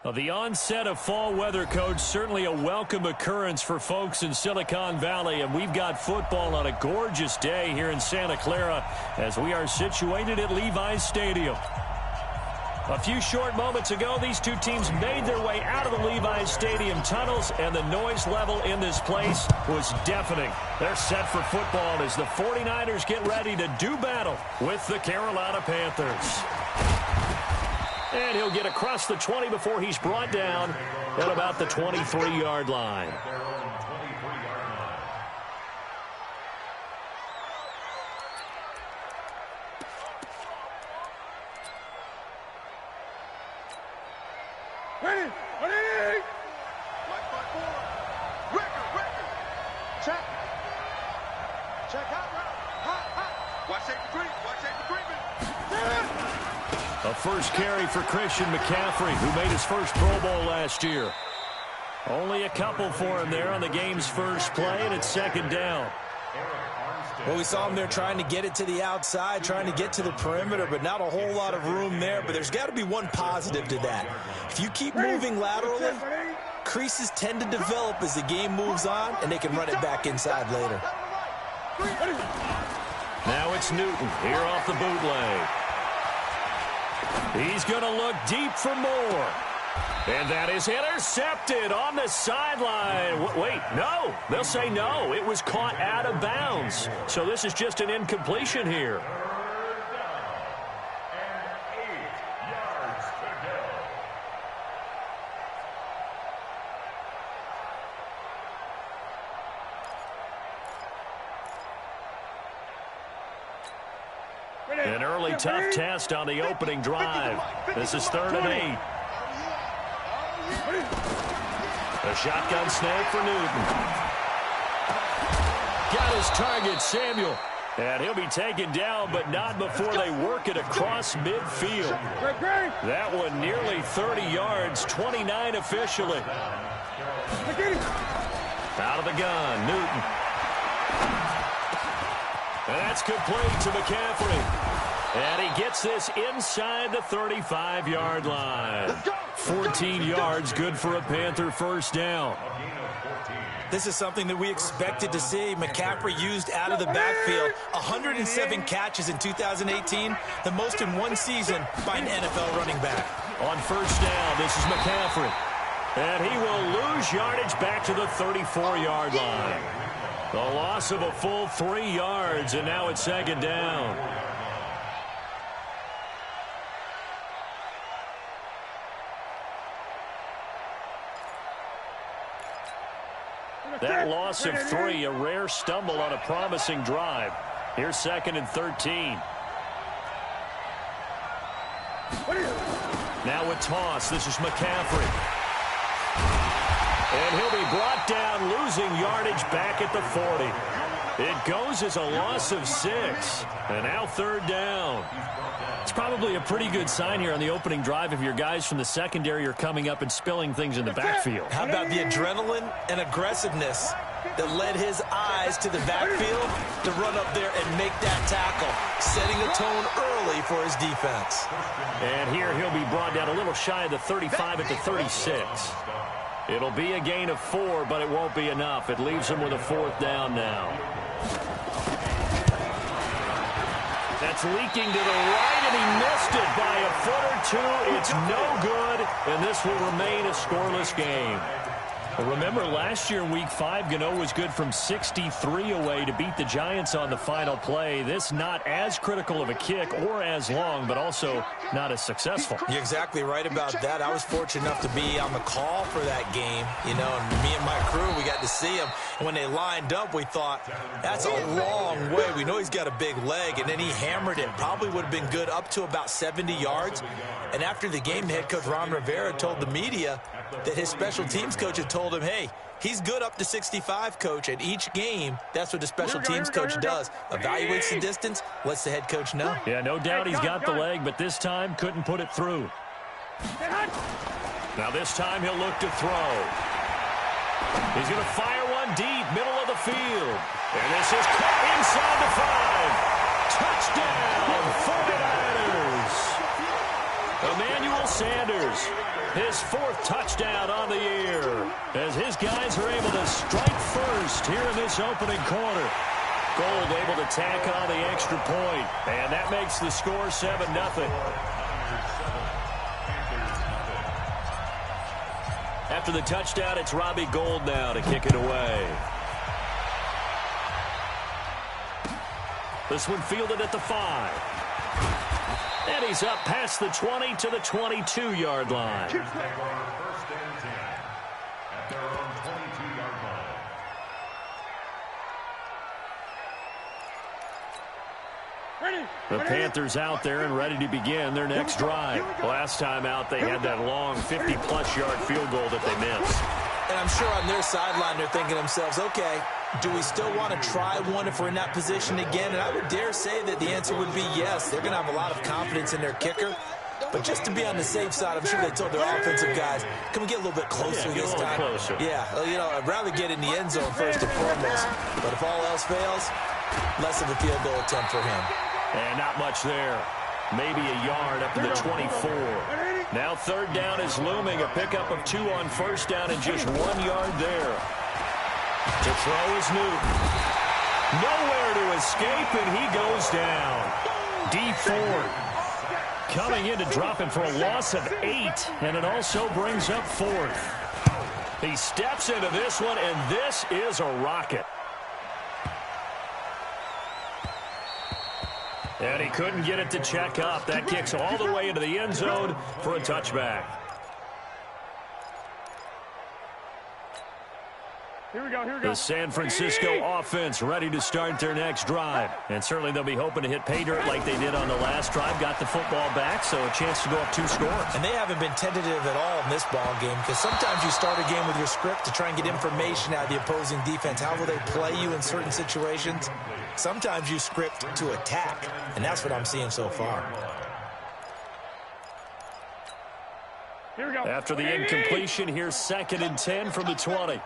Well, the onset of fall weather, Coach, certainly a welcome occurrence for folks in Silicon Valley, and we've got football on a gorgeous day here in Santa Clara as we are situated at Levi's Stadium. A few short moments ago, these two teams made their way out of the Levi's Stadium tunnels, and the noise level in this place was deafening. They're set for football as the 49ers get ready to do battle with the Carolina Panthers. And he'll get across the 20 before he's brought down at about the 23-yard line. Ready. Check. Check out. Hot. Watch the creep. A first carry for Christian McCaffrey, who made his first Pro Bowl last year. Only a couple for him there on the game's first play, and it's second down. Well, we saw him there trying to get it to the outside, trying to get to the perimeter, but not a whole lot of room there. But there's got to be one positive to that. If you keep moving laterally, creases tend to develop as the game moves on, and they can run it back inside later. Now it's Newton here off the bootleg. He's going to look deep for more. And that is intercepted on the sideline. Wait, no. They'll say no. It was caught out of bounds. So this is just an incompletion here. An early tough test on the opening drive. This is 3rd and 8. A shotgun snake for Newton. Got his target, Samuel. And he'll be taken down, but not before they work it across midfield. That one nearly 30 yards, 29 officially. Out of the gun, Newton. And that's complete to McCaffrey. And he gets this inside the 35-yard line. 14 yards, good for a Panther first down. This is something that we expected to see. McCaffrey used out of the backfield. 107 catches in 2018, the most in one season by an NFL running back. On first down, this is McCaffrey. And he will lose yardage back to the 34-yard line. The loss of a full 3 yards, and now it's second down. That loss of 3, a rare stumble on a promising drive. Here's 2nd and 13. Now a toss. This is McCaffrey. And he'll be brought down, losing yardage back at the 40. It goes as a loss of 6. And now 3rd down. It's probably a pretty good sign here on the opening drive if your guys from the secondary are coming up and spilling things in the backfield. How about the adrenaline and aggressiveness that led his eyes to the backfield to run up there and make that tackle, setting a tone early for his defense. And here he'll be brought down a little shy of the 35 at the 36. It'll be a gain of 4, but it won't be enough. It leaves him with a 4th down now. That's leaking to the right, and he missed it by a foot or 2. It's no good, and this will remain a scoreless game. Well, remember, last year in Week 5, Gano was good from 63 away to beat the Giants on the final play. This not as critical of a kick or as long, but also not as successful. You're exactly right about that. I was fortunate enough to be on the call for that game. You know, and me and my crew, we got to see him. And when they lined up, we thought, that's a long way. We know he's got a big leg, and then he hammered it. Probably would have been good up to about 70 yards. And after the game, head coach Ron Rivera told the media that his special teams coach had told him, hey, he's good up to 65, coach. At each game, that's what the special teams coach does. Evaluates the distance, lets the head coach know. Yeah, no doubt he's got the leg, but this time couldn't put it through. Now this time he'll look to throw. He's going to fire one deep, middle of the field. And this is caught inside the 5. Touchdown, 49ers. Emmanuel Sanders, his 4th touchdown on the year, as his guys are able to strike first here in this opening quarter. Gold able to tack on the extra point, and that makes the score 7-0. After the touchdown, it's Robbie Gould now to kick it away. This one fielded at the 5. And he's up past the 20 to the 22-yard line. The Panthers out there and ready to begin their next drive. Last time out, they had that long 50-plus yard field goal that they missed. And I'm sure on their sideline they're thinking to themselves, okay, do we still want to try one if we're in that position again? And I would dare say that the answer would be yes. They're going to have a lot of confidence in their kicker. But just to be on the safe side, I'm sure they told their offensive guys, can we get a little bit closer this time? Closer. Yeah, you know, I'd rather get in the end zone first and foremost. But if all else fails, less of a field goal attempt for him. And not much there. Maybe a yard up to the 24. Now 3rd down is looming. A pickup of 2 on 1st down and just 1 yard there. To throw is Newton. Nowhere to escape, and he goes down. D Ford coming in to drop him for a loss of 8, and it also brings up 4th. He steps into this one, and this is a rocket. And he couldn't get it to check up. That kicks all the way into the end zone for a touchback. Here we go. The San Francisco offense ready to start their next drive. And certainly they'll be hoping to hit pay dirt like they did on the last drive. Got the football back, so a chance to go up 2 scores. And they haven't been tentative at all in this ball game, because sometimes you start a game with your script to try and get information out of the opposing defense. How will they play you in certain situations? Sometimes you script to attack, and that's what I'm seeing so far. Here we go. After the incompletion, here's 2nd and 10 from the 20.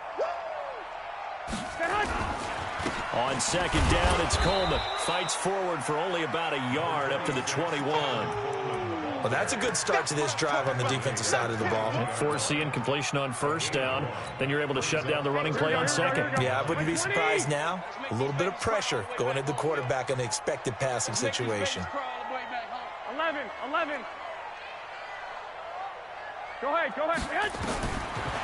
On 2nd down, it's Coleman. Fights forward for only about a yard up to the 21. Well, that's a good start to this drive on the defensive side of the ball. Force the incompletion on 1st down. Then you're able to shut down the running play on 2nd. Yeah, I wouldn't be surprised now. A little bit of pressure going at the quarterback in the expected passing situation. 11. Go ahead.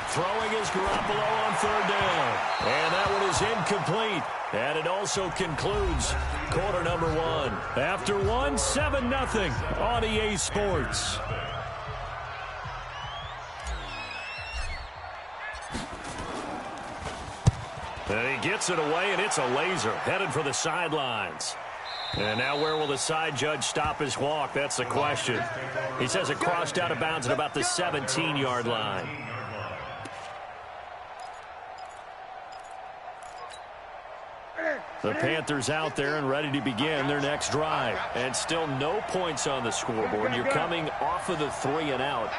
Throwing is Garoppolo on 3rd down. And that one is incomplete. And it also concludes quarter number 1. After 1, 7-0 on EA Sports. And he gets it away, and it's a laser headed for the sidelines. And now where will the side judge stop his walk? That's the question. He says it crossed out of bounds at about the 17-yard line. The Panthers out there and ready to begin their next drive. And still no points on the scoreboard. You're coming off of the 3 and out.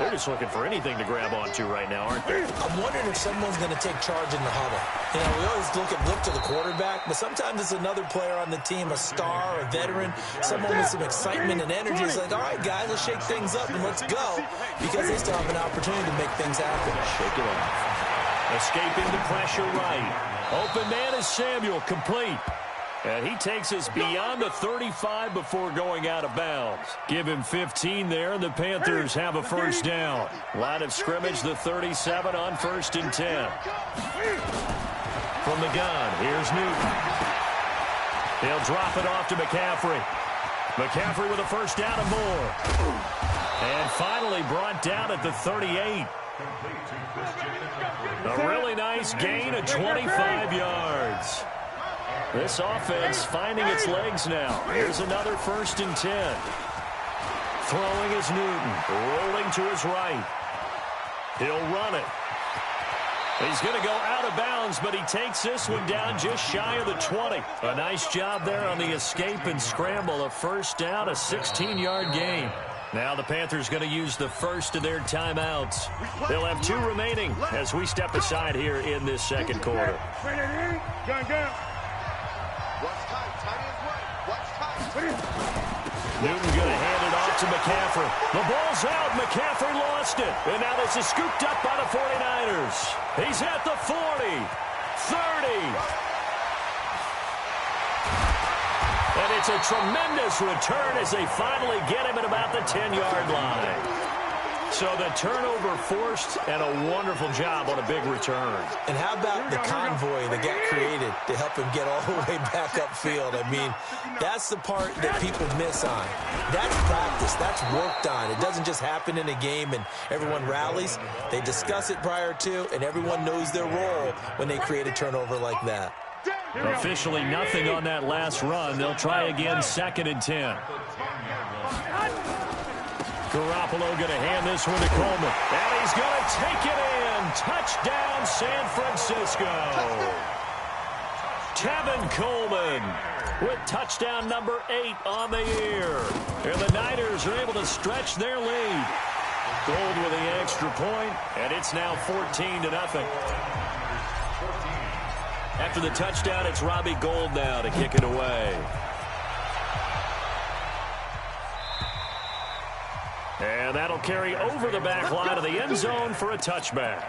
They're just looking for anything to grab onto right now, aren't they? I'm wondering if someone's going to take charge in the huddle. You know, we always look to the quarterback, but sometimes it's another player on the team, a star, a veteran, someone with some excitement and energy. It's like, all right, guys, let's shake things up and let's go, because they still have an opportunity to make things happen. Shake it off. Escaping the pressure right. Open man is Samuel, complete. And he takes us beyond the 35 before going out of bounds. Give him 15 there, and the Panthers have a 1st down. Line of scrimmage, the 37 on 1st and 10. From the gun, here's Newton. He'll drop it off to McCaffrey. McCaffrey with a 1st down and more. And finally brought down at the 38. A really nice gain of 25 yards. This offense finding its legs now. Here's another 1st and 10. Throwing is Newton. Rolling to his right. He'll run it. He's going to go out of bounds, but he takes this one down just shy of the 20. A nice job there on the escape and scramble. A 1st down, a 16-yard gain. Now the Panthers going to use the first of their timeouts. They'll have 2 remaining as we step aside here in this 2nd quarter. Newton going to hand it off to McCaffrey. The ball's out. McCaffrey lost it. And now this is scooped up by the 49ers. He's at the 40, 30. And it's a tremendous return as they finally get him at about the 10-yard line. So the turnover forced and a wonderful job on a big return. And how about the convoy that got created to help him get all the way back upfield? I mean, that's the part that people miss on. That's practice. That's worked on. It doesn't just happen in a game and everyone rallies. They discuss it prior to, and everyone knows their role when they create a turnover like that. Officially nothing on that last run. They'll try again, 2nd and 10. Garoppolo going to hand this one to Coleman. And he's going to take it in. Touchdown, San Francisco. Tevin Coleman with touchdown number 8 on the year. And the Niners are able to stretch their lead. Gold with the extra point, and it's now 14-0. After the touchdown, it's Robbie Gould now to kick it away. And that'll carry over the back line of the end zone for a touchback.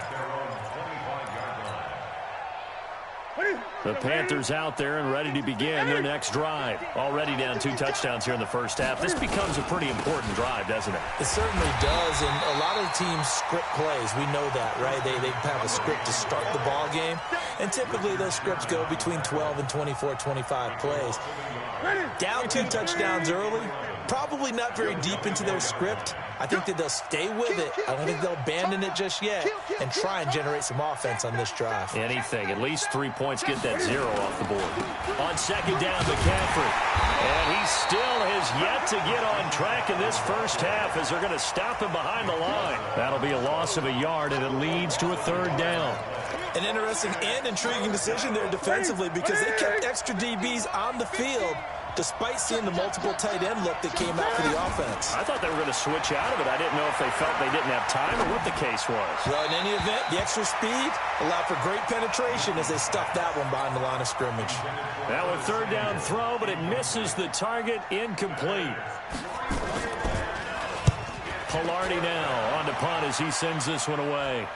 The Panthers out there and ready to begin their next drive. Already down 2 touchdowns here in the first half. This becomes a pretty important drive, doesn't it? It certainly does, and a lot of teams script plays. We know that, right? They have a script to start the ball game, and typically those scripts go between 12 and 24, 25 plays. Down 2 touchdowns early, probably not very deep into their script. I think that they'll stay with it. I don't think they'll abandon it just yet and try and generate some offense on this drive. Anything. At least 3 points. Get that 0 off the board. On 2nd down, McCaffrey. And he still has yet to get on track in this first half as they're going to stop him behind the line. That'll be a loss of a yard, and it leads to a 3rd down. An interesting and intriguing decision there defensively because they kept extra DBs on the field despite seeing the multiple tight end look that came out for the offense. I thought they were going to switch out of it. I didn't know if they felt they didn't have time or what the case was. Well, in any event, the extra speed allowed for great penetration as they stuffed that one behind the line of scrimmage. That was 3rd down throw, but it misses the target. Incomplete. Pilardi now on to punt as he sends this one away.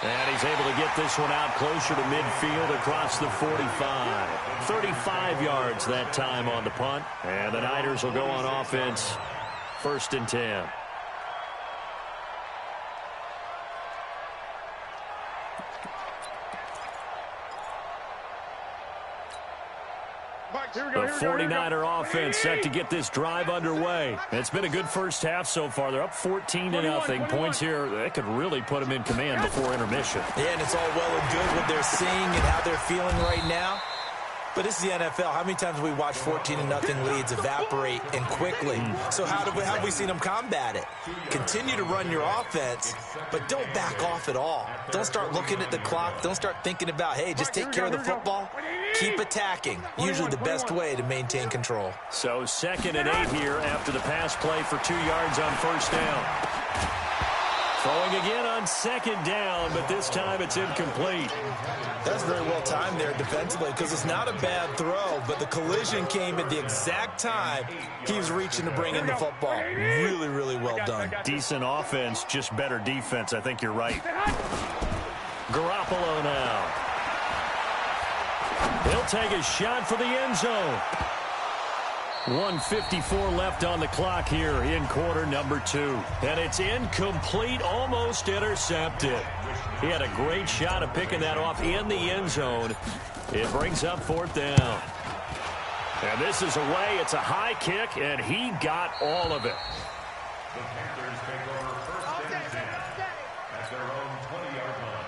And he's able to get this one out closer to midfield across the 45. 35 yards that time on the punt. And the Niners will go on offense. 1st and 10. The 49er offense set to get this drive underway. It's been a good first half so far. They're up 14-0. Points here, that could really put them in command before intermission. Yeah, and it's all well and good what they're seeing and how they're feeling right now. But this is the NFL. How many times have we watched 14-0 leads evaporate and quickly? So how have we seen them combat it? Continue to run your offense, but don't back off at all. Don't start looking at the clock. Don't start thinking about, hey, just take care of the football. Keep attacking. Usually the best way to maintain control. So 2nd and 8 here after the pass play for 2 yards on 1st down. Throwing again on 2nd down, but this time it's incomplete. That's very well timed there defensively because it's not a bad throw, but the collision came at the exact time he was reaching to bring in the football. Really, really well done. Decent offense, just better defense. I think you're right. Garoppolo now. He'll take a shot for the end zone. 1:54 left on the clock here in quarter number 2. And it's incomplete, almost intercepted. He had a great shot of picking that off in the end zone. It brings up 4th down. And this is away. It's a high kick, and he got all of it. The Panthers take over 1st and 10 at their own 20-yard line.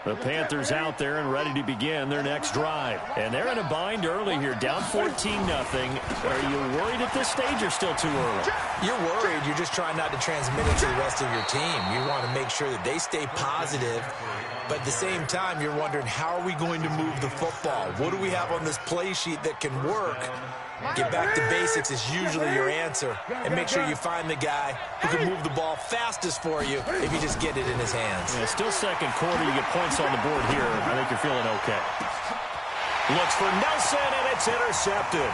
The Panthers out there and ready to begin their next drive. And they're in a bind early here, down 14-0. Are you worried at this stage or still too early? You're worried. You're just trying not to transmit it to the rest of your team. You want to make sure that they stay positive. But at the same time, you're wondering, how are we going to move the football? What do we have on this play sheet that can work? Get back to basics is usually your answer. And make sure you find the guy who can move the ball fastest for you if you just get it in his hands. Yeah, still 2nd quarter. You get points on the board here. I think you're feeling okay. Looks for Nelson, and it's intercepted.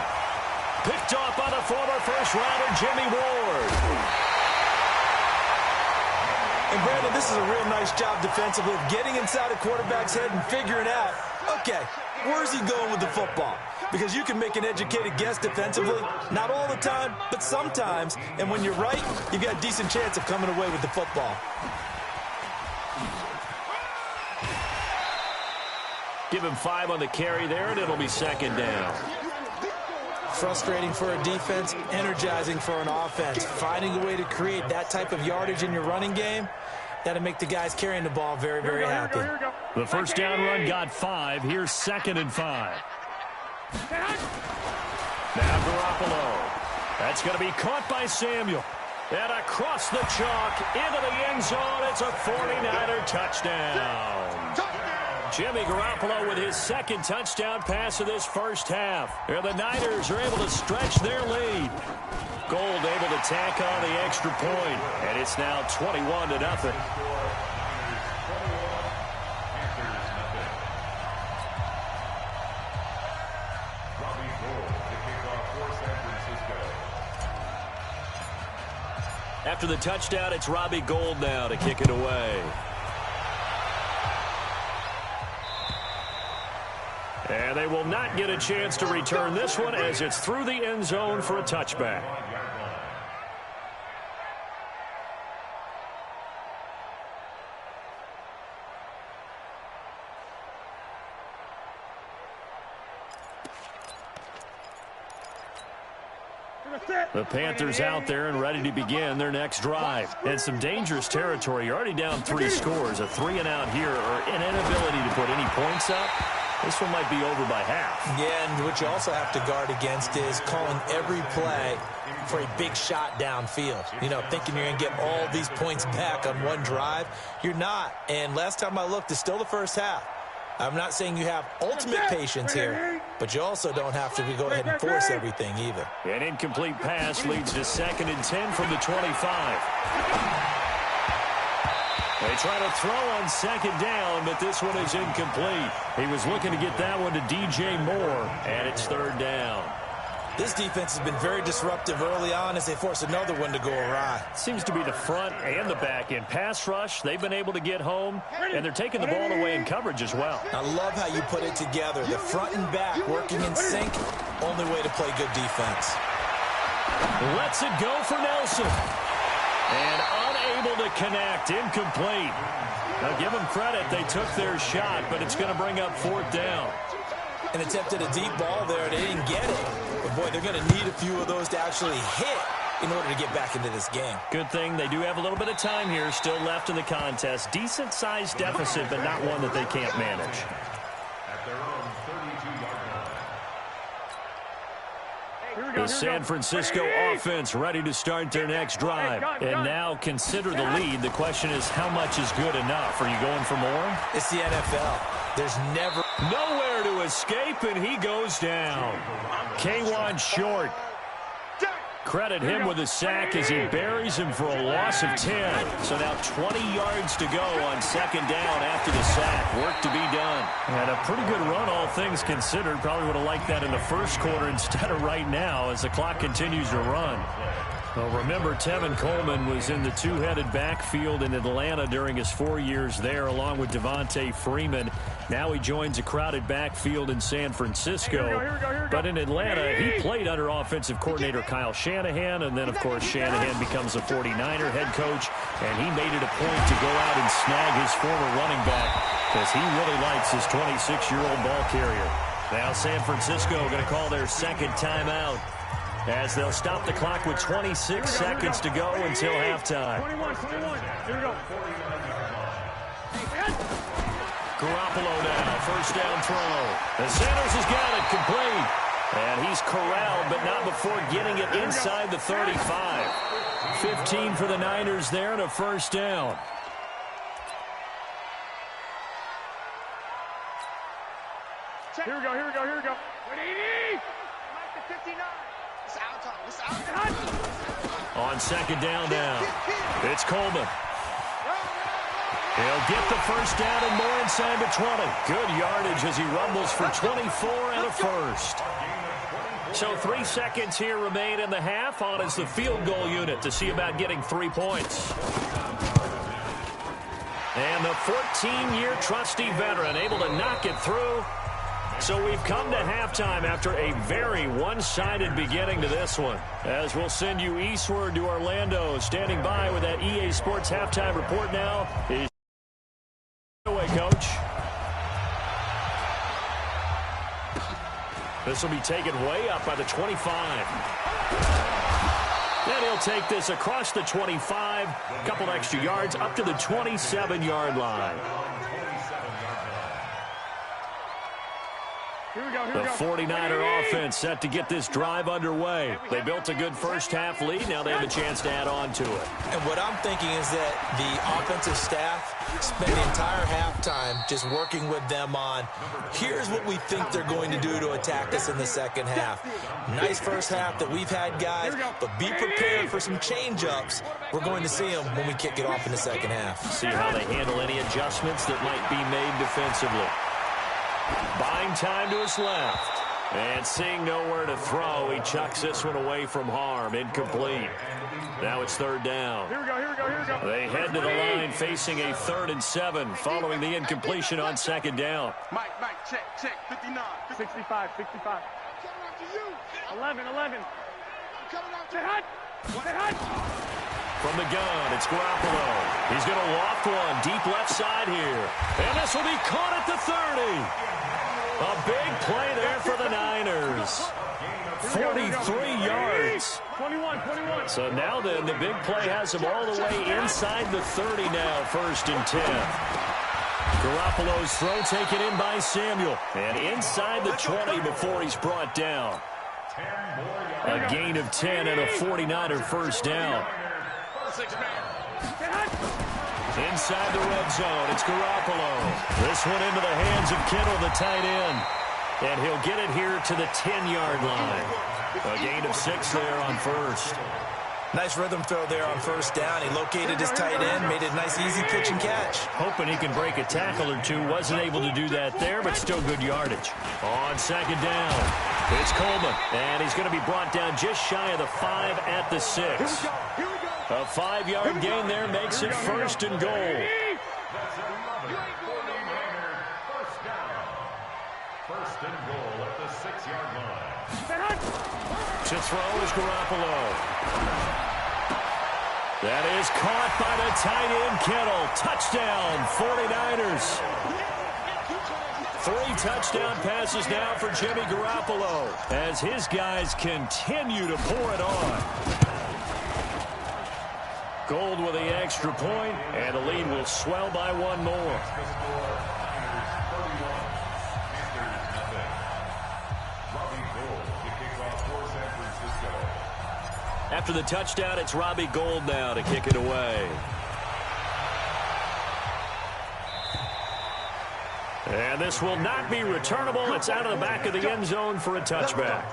Picked off by the former first-rounder Jimmy Ward. And Brandon, this is a real nice job defensively of getting inside a quarterback's head and figuring out, okay, where's he going with the football? Because you can make an educated guess defensively, not all the time, but sometimes. And when you're right, you've got a decent chance of coming away with the football. Give him 5 on the carry there, and it'll be second down. Frustrating for a defense, energizing for an offense. Finding a way to create that type of yardage in your running game, that'll make the guys carrying the ball very, very happy. The first down run got 5. Here's 2nd and 5. Now Garoppolo. That's going to be caught by Samuel. And across the chalk, into the end zone. It's a 49er touchdown. Jimmy Garoppolo with his 2nd touchdown pass of this first half. And the Niners are able to stretch their lead. Gold able to tack on the extra point. And it's now 21-0. After the touchdown, it's Robbie Gould now to kick it away. And they will not get a chance to return this one as it's through the end zone for a touchback. The Panthers out there and ready to begin their next drive. And some dangerous territory. You're already down 3 scores. A 3-and-out here or an inability to put any points up. This one might be over by half. Yeah, and what you also have to guard against is calling every play for a big shot downfield. You know, thinking you're going to get all these points back on one drive. You're not. And last time I looked, it's still the first half. I'm not saying you have ultimate patience here, but you also don't have to go ahead and force everything either. An incomplete pass leads to 2nd and 10 from the 25. They try to throw on 2nd down, but this one is incomplete. He was looking to get that one to DJ Moore, and it's 3rd down. This defense has been very disruptive early on as they force another one to go awry. Seems to be the front and the back end. Pass rush, they've been able to get home, and they're taking the ball away in coverage as well. I love how you put it together. The front and back working in sync, only way to play good defense. Lets it go for Nelson. And unable to connect, incomplete. Now give them credit, they took their shot, but it's going to bring up 4th down. And attempted a deep ball there, they didn't get it. But boy, they're going to need a few of those to actually hit in order to get back into this game. Good thing they do have a little bit of time here still left in the contest. Decent-sized deficit, but not one that they can't manage. At their own 32-yard line. The San Francisco offense ready to start their next drive. And now consider the lead. The question is, how much is good enough? Are you going for more? It's the NFL. There's never nowhere to escape, and he goes down. K1 short. Credit him with a sack as he buries him for a loss of 10. So now 20 yards to go on 2nd down after the sack. Work to be done. And a pretty good run, all things considered. Probably would have liked that in the first quarter instead of right now as the clock continues to run. Well, remember, Tevin Coleman was in the 2-headed backfield in Atlanta during his 4 years there, along with Devontae Freeman. Now he joins a crowded backfield in San Francisco. Here we go. But in Atlanta, he played under offensive coordinator Kyle Shanahan, and then, of course, Shanahan becomes a 49er head coach, and he made it a point to go out and snag his former running back because he really likes his 26-year-old ball carrier. Now San Francisco going to call their 2nd timeout, as they'll stop the clock with 26 seconds to go until halftime. 21. Here we go. Garoppolo now, first down throw. And Sanders has got it complete. And he's corralled, but not before getting it inside the 35. 15 for the Niners there and a first down. Here we go. On 2nd down now, it's Coleman. He'll get the first down and more inside the 20. Good yardage as he rumbles for 24 and a first. So 3 seconds here remain in the half. On is the field goal unit to see about getting 3 points. And the 14-year trusty veteran able to knock it through. So we've come to halftime after a very one-sided beginning to this one. As we'll send you eastward to Orlando. Standing by with that EA Sports halftime report now is away, Coach. This will be taken way up by the 25. Then he'll take this across the 25. A couple extra yards up to the 27-yard line. The 49er offense set to get this drive underway. They built a good first-half lead. Now they have a chance to add on to it. And what I'm thinking is that the offensive staff spent the entire halftime just working with them on, here's what we think they're going to do to attack us in the second half. Nice first half that we've had, guys, but be prepared for some change-ups. We're going to see them when we kick it off in the second half. See how they handle any adjustments that might be made defensively. Buying time to his left. And seeing nowhere to throw, he chucks this one away from harm. Incomplete. Now it's third down. Here we go. They head to the line facing a 3rd and 7 following the incompletion on second down. Mike, check, 59. 65. 11. Say hot. From the gun, it's Garoppolo. He's going to loft one deep left side here. And this will be caught at the 30. A big play there for the Niners. 43 yards. 21. So now then, the big play has him all the way inside the 30 now, 1st and 10. Garoppolo's throw taken in by Samuel. And inside the 20 before he's brought down. A gain of 10 and a 49er first down. Inside the red zone, it's Garoppolo. This one into the hands of Kittle, the tight end. And he'll get it here to the 10-yard line. A gain of 6 there on first. Nice rhythm throw there on first down. He located his tight end, made it a nice, easy pitch and catch. Hoping he can break a tackle or two. Wasn't able to do that there, but still good yardage. On second down, it's Coleman. And he's going to be brought down just shy of the 5 at the 6. A 5-yard gain there makes it 1st and goal. First and goal at the 6-yard line. To throw is Garoppolo. That is caught by the tight end, Kittle. Touchdown, 49ers. 3 touchdown passes now for Jimmy Garoppolo as his guys continue to pour it on. Gold with the extra point, and the lead will swell by 1 more. After the touchdown, it's Robbie Gould now to kick it away. And this will not be returnable. It's out of the back of the end zone for a touchback.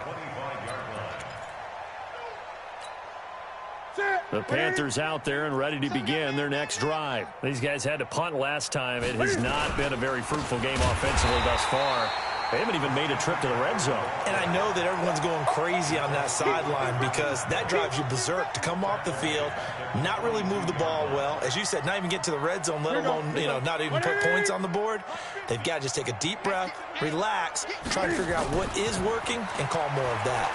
The Panthers out there and ready to begin their next drive. These guys had to punt last time. It has not been a very fruitful game offensively thus far. They haven't even made a trip to the red zone. And I know that everyone's going crazy on that sideline because that drives you berserk to come off the field, not really move the ball well. As you said, not even get to the red zone, let alone, not even put points on the board. They've got to just take a deep breath, relax, try to figure out what is working, and call more of that.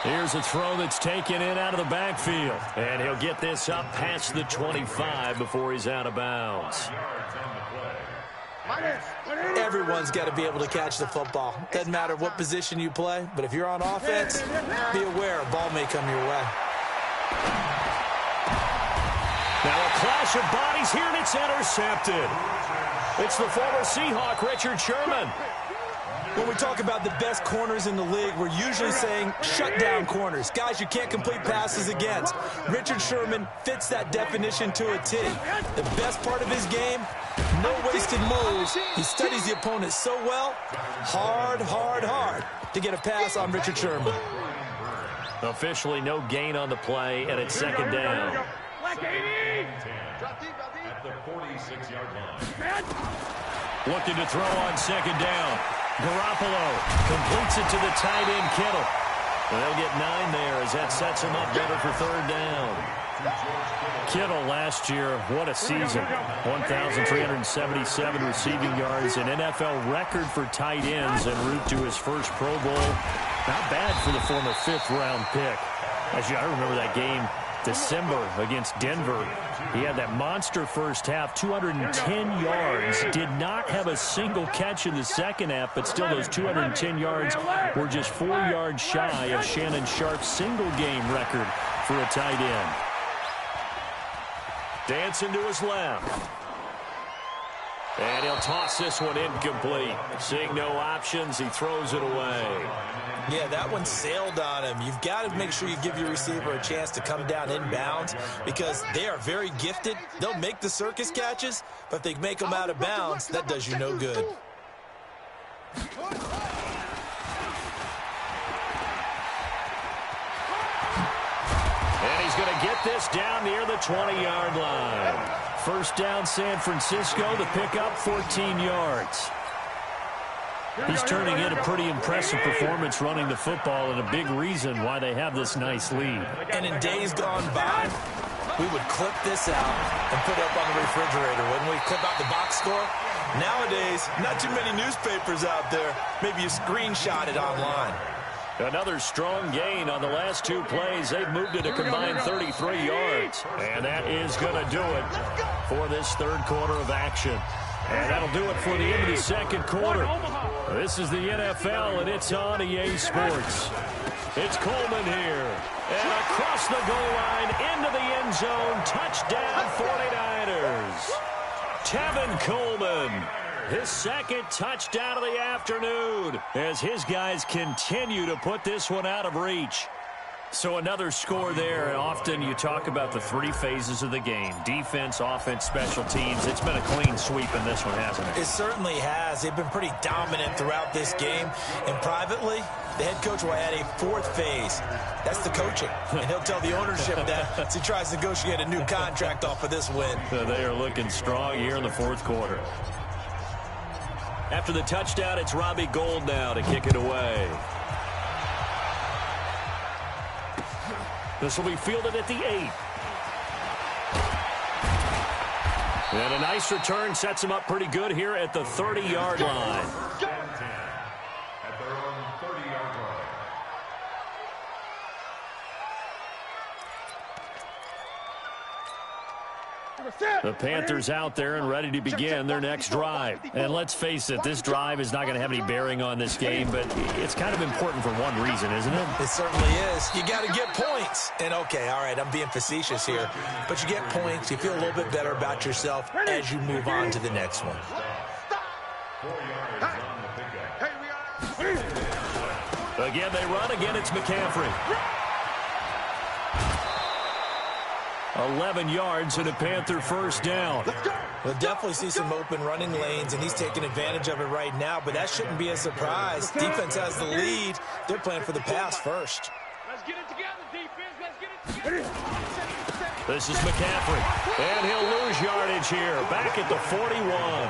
Here's a throw that's taken in out of the backfield. And he'll get this up past the 25 before he's out of bounds. Everyone's got to be able to catch the football. Doesn't matter what position you play, but if you're on offense, be aware a ball may come your way. Now a clash of bodies here, and it's intercepted. It's the former Seahawk, Richard Sherman. When we talk about the best corners in the league, we're usually saying shutdown corners, guys you can't complete passes against. Richard Sherman fits that definition to a T. The best part of his game, no wasted moves. He studies the opponent so well, hard to get a pass on Richard Sherman. Officially no gain on the play, and it's second down. At the 46-yard line. Looking to throw on second down. Garoppolo completes it to the tight end, Kittle. They'll get 9 there as that sets him up better for third down. Kittle last year, what a season. 1,377 receiving yards, an NFL record for tight ends en route to his first Pro Bowl. Not bad for the former 5th-round pick. I remember that game, December against Denver. He had that monster first half, 210 yards. Did not have a single catch in the second half, but still those 210 yards were just 4 yards shy of Shannon Sharp's single-game record for a tight end. Dancing to his left. And he'll toss this one incomplete. Seeing no options, he throws it away. Yeah, that one sailed on him. You've got to make sure you give your receiver a chance to come down inbounds because they are very gifted. They'll make the circus catches, but if they make them out of bounds, that does you no good. And he's going to get this down near the 20-yard line. First down, San Francisco. The pickup, 14 yards. He's turning in a pretty impressive performance running the football and a big reason why they have this nice lead. And in days gone by, we would clip this out and put it up on the refrigerator, wouldn't we? Clip out the box score. Nowadays, not too many newspapers out there. Maybe you screenshot it online. Another strong gain on the last 2 plays. They've moved it a combined 33 yards. And that is going to do it for this third quarter of action. And that'll do it for the end of the second quarter. This is the NFL, and it's on EA Sports. It's Coleman here. And across the goal line, into the end zone. Touchdown, 49ers. Tevin Coleman. His second touchdown of the afternoon as his guys continue to put this one out of reach. So another score there. Often you talk about the 3 phases of the game. Defense, offense, special teams. It's been a clean sweep in this one, hasn't it? It certainly has. They've been pretty dominant throughout this game. And privately, the head coach will add a 4th phase. That's the coaching. And he'll tell the ownership that as he tries to negotiate a new contract off of this win. So they are looking strong here in the fourth quarter. After the touchdown, it's Robbie Gould now to kick it away. This will be fielded at the 8. And a nice return sets him up pretty good here at the 30-yard line. At their own 30-yard line. The Panthers out there and ready to begin their next drive. And let's face it, this drive is not going to have any bearing on this game, but it's kind of important for one reason, isn't it? It certainly is. You got to get points. And, okay, all right, I'm being facetious here. But you get points. You feel a little bit better about yourself as you move on to the next one. 4 yards on the pickup. Again, they run. Again, it's McCaffrey. 11 yards and a Panther first down. We'll definitely see some open running lanes, and he's taking advantage of it right now, but that shouldn't be a surprise. Defense has the lead. They're playing for the pass first. Let's get it together, defense. Let's get it together. This is McCaffrey, and he'll lose yardage here. Back at the 41.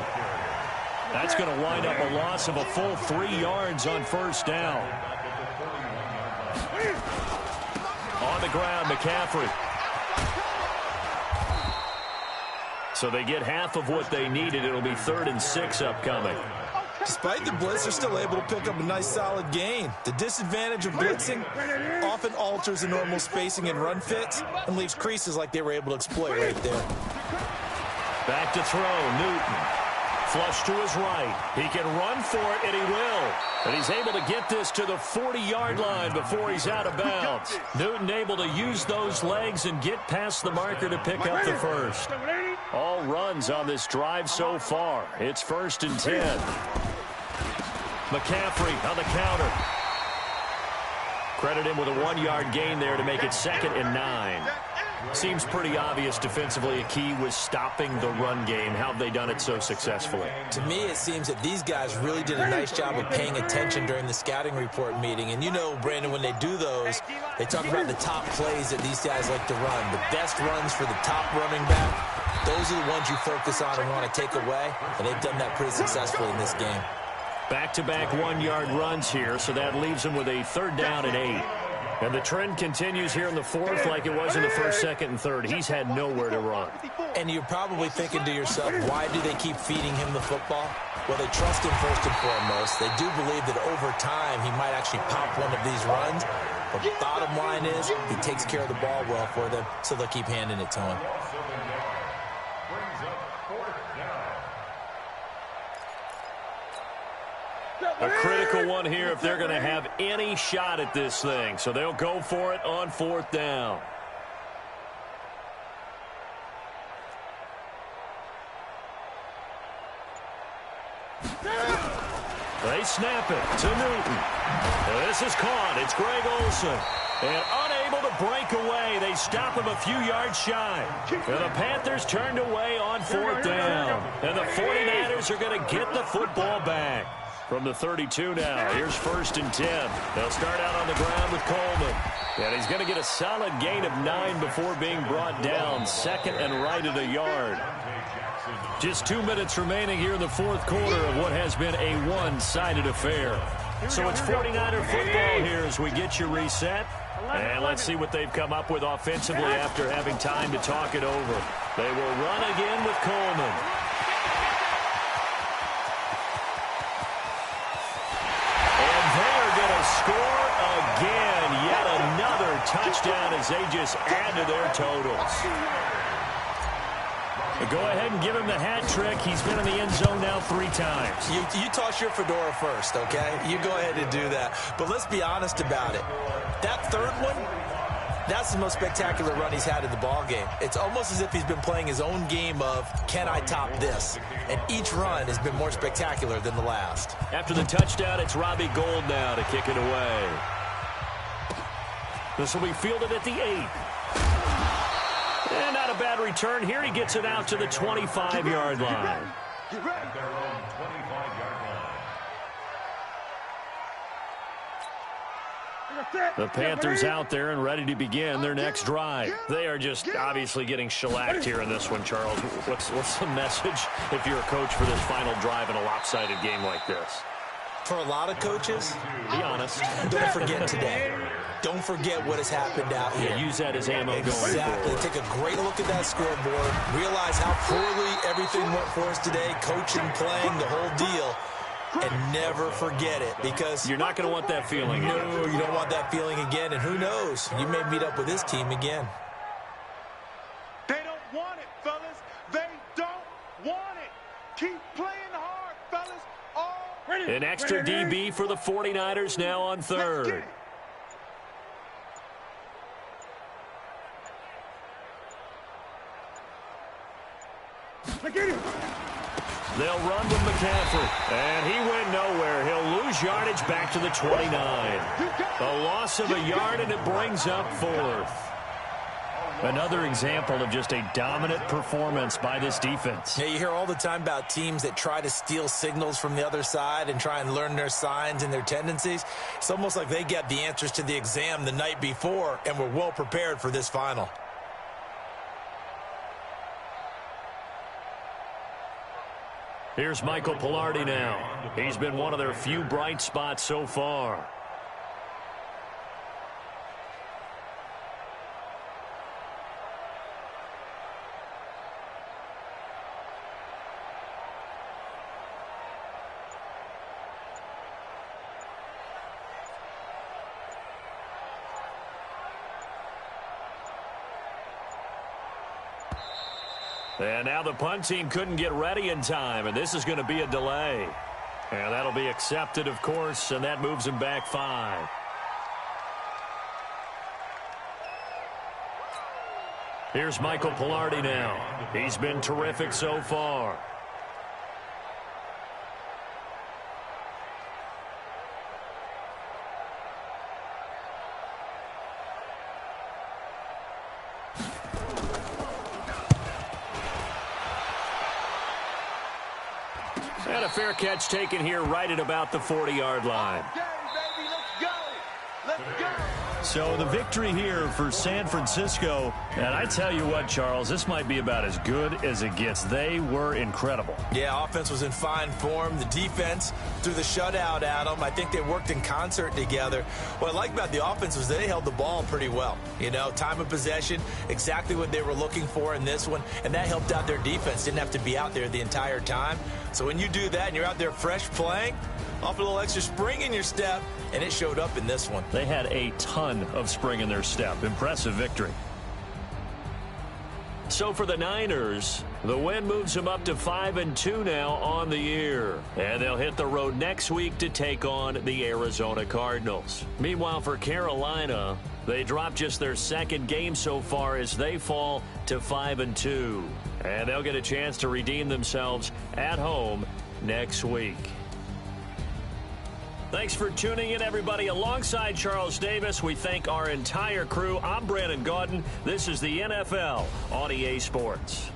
That's going to wind up a loss of a full 3 yards on first down. On the ground, McCaffrey. So they get half of what they needed. It'll be 3rd and 6 upcoming. Despite the blitz, they're still able to pick up a nice solid gain. The disadvantage of blitzing often alters the normal spacing and run fits and leaves creases like they were able to exploit right there. Back to throw, Newton. Flush to his right. He can run for it, and he will. And he's able to get this to the 40-yard line before he's out of bounds. Newton able to use those legs and get past the marker to pick up the first. All runs on this drive so far. It's 1st and 10. McCaffrey on the counter. Credit him with a 1-yard gain there to make it 2nd and 9. Seems pretty obvious defensively a key was stopping the run game. How have they done it so successfully? To me, it seems that these guys really did a nice job of paying attention during the scouting report meeting. And you know, Brandon, when they do those, they talk about the top plays that these guys like to run. The best runs for the top running back, those are the ones you focus on and want to take away. And they've done that pretty successfully in this game. Back-to-back one-yard runs here, so that leaves them with a 3rd down and 8. And the trend continues here in the 4th like it was in the 1st, 2nd, and 3rd. He's had nowhere to run. And you're probably thinking to yourself, why do they keep feeding him the football? Well, they trust him first and foremost. They do believe that over time he might actually pop one of these runs. But the bottom line is he takes care of the ball well for them, so they'll keep handing it to him. A critical one here if they're going to have any shot at this thing. So they'll go for it on 4th down. They snap it to Newton. This is caught. It's Greg Olsen. And unable to break away. They stop him a few yards shy. And the Panthers turned away on 4th down. And the 49ers are going to get the football back. From the 32 now, here's 1st and 10. They'll start out on the ground with Coleman. And he's going to get a solid gain of 9 before being brought down. 2nd and right at a yard. Just 2 minutes remaining here in the 4th quarter of what has been a one-sided affair. So it's 49er football here as we get you reset. And let's see what they've come up with offensively after having time to talk it over. They will run again with Coleman. Score again. Yet another touchdown as they just add to their totals. Go ahead and give him the hat trick. He's been in the end zone now 3 times. You toss your fedora first, okay? You go ahead and do that. But let's be honest about it. That 3rd one, that's the most spectacular run he's had in the ballgame. It's almost as if he's been playing his own game of, can I top this? And each run has been more spectacular than the last. After the touchdown, it's Robbie Gould now to kick it away. This will be fielded at the 8. And not a bad return here. He gets it out to the 25-yard line. The Panthers out there and ready to begin their next drive. They are just obviously getting shellacked here in this one, Charles. What's the message if you're a coach for this final drive in a lopsided game like this? For a lot of coaches, be honest. Don't forget today. Don't forget what has happened out here. Use that as ammo going forward. Exactly. Take a great look at that scoreboard. Realize how poorly everything went for us today. Coaching, playing, the whole deal. And never forget it, because you're not going to want that feeling. No, you don't want that feeling again. And who knows? You may meet up with this team again. They don't want it, fellas. They don't want it. Keep playing hard, fellas. An extra DB for the 49ers now on 3rd. They'll run with McCaffrey, and he went nowhere. He'll lose yardage back to the 29. A loss of a yard, and it brings up 4th. Another example of just a dominant performance by this defense. Yeah, you hear all the time about teams that try to steal signals from the other side and try and learn their signs and their tendencies. It's almost like they get the answers to the exam the night before and were well prepared for this final. Here's Michael Pilardi now. He's been one of their few bright spots so far. And now the punt team couldn't get ready in time, and this is going to be a delay. And that'll be accepted, of course, and that moves him back 5. Here's Michael Pilardi now. He's been terrific so far. And a fair catch taken here right at about the 40-yard line. Okay, baby, let's go. Let's go. So the victory here for San Francisco. And I tell you what, Charles, this might be about as good as it gets. They were incredible. Yeah, offense was in fine form. The defense threw the shutout at them. I think they worked in concert together. What I like about the offense was they held the ball pretty well. You know, time of possession, exactly what they were looking for in this one. And that helped out their defense. Didn't have to be out there the entire time. So when you do that and you're out there fresh playing, off a little extra spring in your step, and it showed up in this one. They had a ton of spring in their step. Impressive victory. So for the Niners, the win moves them up to 5-2 now on the year. And they'll hit the road next week to take on the Arizona Cardinals. Meanwhile, for Carolina, they dropped just their second game so far as they fall to 5-2. And they'll get a chance to redeem themselves at home next week. Thanks for tuning in, everybody. Alongside Charles Davis, we thank our entire crew. I'm Brandon Gaudin. This is the NFL on EA Sports.